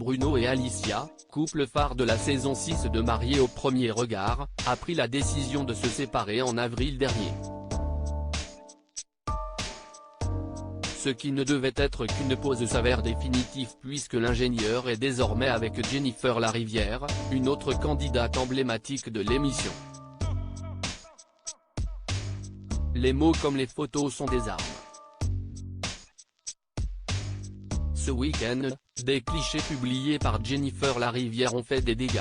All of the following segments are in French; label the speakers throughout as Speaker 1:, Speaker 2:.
Speaker 1: Bruno et Alicia, couple phare de la saison 6 de Mariés au premier regard, a pris la décision de se séparer en avril dernier. Ce qui ne devait être qu'une pause s'avère définitif puisque l'ingénieur est désormais avec Jennifer Larivière, une autre candidate emblématique de l'émission. Les mots comme les photos sont des armes. Ce week-end, des clichés publiés par Jennifer Larivière ont fait des dégâts.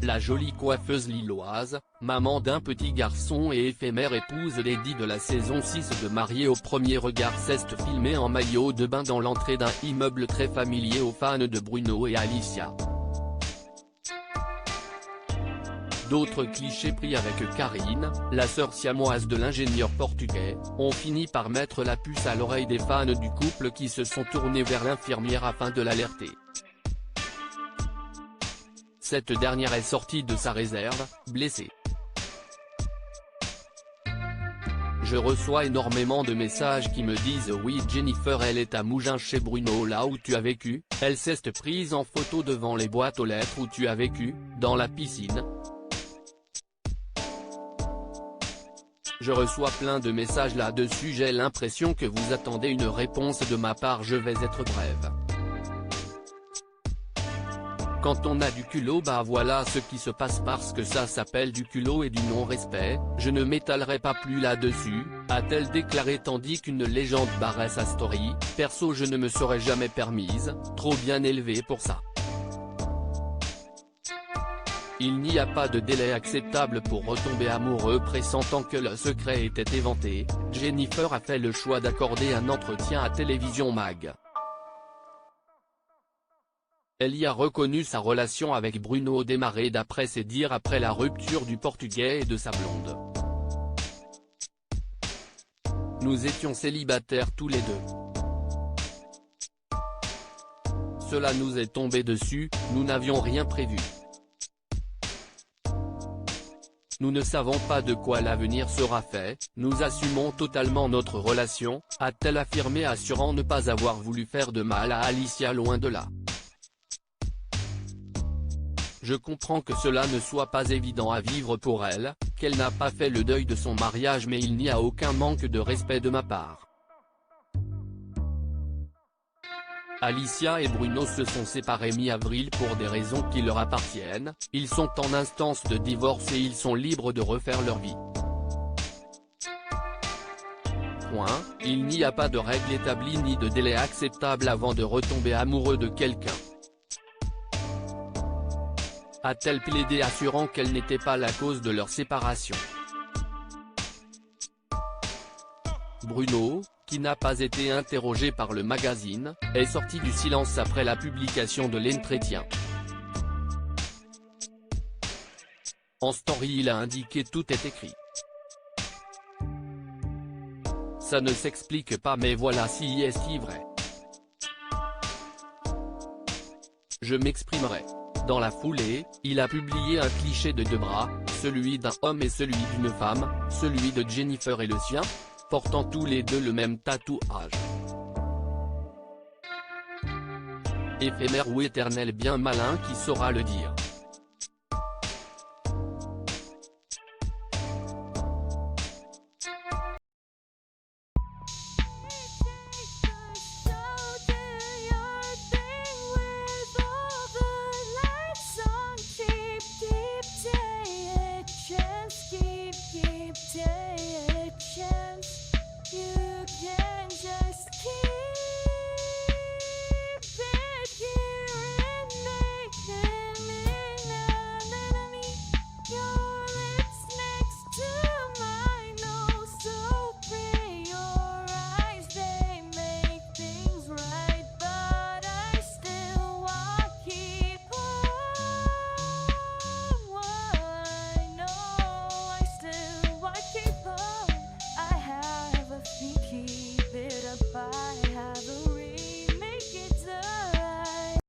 Speaker 1: La jolie coiffeuse lilloise, maman d'un petit garçon et éphémère épouse Lady de la saison 6 de Mariés au premier regard s'est filmée en maillot de bain dans l'entrée d'un immeuble très familier aux fans de Bruno et Alicia. D'autres clichés pris avec Karine, la sœur siamoise de l'ingénieur portugais, ont fini par mettre la puce à l'oreille des fans du couple qui se sont tournés vers l'infirmière afin de l'alerter. Cette dernière est sortie de sa réserve, blessée. Je reçois énormément de messages qui me disent « Oui Jennifer elle est à Mougins chez Bruno là où tu as vécu, elle s'est prise en photo devant les boîtes aux lettres où tu as vécu, dans la piscine ». Je reçois plein de messages là-dessus, j'ai l'impression que vous attendez une réponse de ma part, je vais être brève. Quand on a du culot bah voilà ce qui se passe parce que ça s'appelle du culot et du non-respect, je ne m'étalerai pas plus là-dessus, a-t-elle déclaré tandis qu'une légende barrait sa story, perso je ne me serais jamais permise, trop bien élevée pour ça. Il n'y a pas de délai acceptable pour retomber amoureux. Pressentant que le secret était éventé, Jennifer a fait le choix d'accorder un entretien à Télévision Mag. Elle y a reconnu sa relation avec Bruno démarrée d'après ses dires après la rupture du portugais et de sa blonde. Nous étions célibataires tous les deux. Cela nous est tombé dessus, nous n'avions rien prévu. Nous ne savons pas de quoi l'avenir sera fait, nous assumons totalement notre relation, a-t-elle affirmé assurant ne pas avoir voulu faire de mal à Alicia loin de là. Je comprends que cela ne soit pas évident à vivre pour elle, qu'elle n'a pas fait le deuil de son mariage mais il n'y a aucun manque de respect de ma part. Alicia et Bruno se sont séparés mi-avril pour des raisons qui leur appartiennent, ils sont en instance de divorce et ils sont libres de refaire leur vie. Point, il n'y a pas de règle établie ni de délai acceptable avant de retomber amoureux de quelqu'un. A-t-elle plaidé assurant qu'elle n'était pas la cause de leur séparation. Bruno, qui n'a pas été interrogé par le magazine, est sorti du silence après la publication de l'entretien. En story il a indiqué « Tout est écrit. Ça ne s'explique pas mais voilà si est si vrai. Je m'exprimerai ». Dans la foulée, il a publié un cliché de deux bras, celui d'un homme et celui d'une femme, celui de Jennifer et le sien, portant tous les deux le même tatouage. Éphémère ou éternel, bien malin qui saura le dire.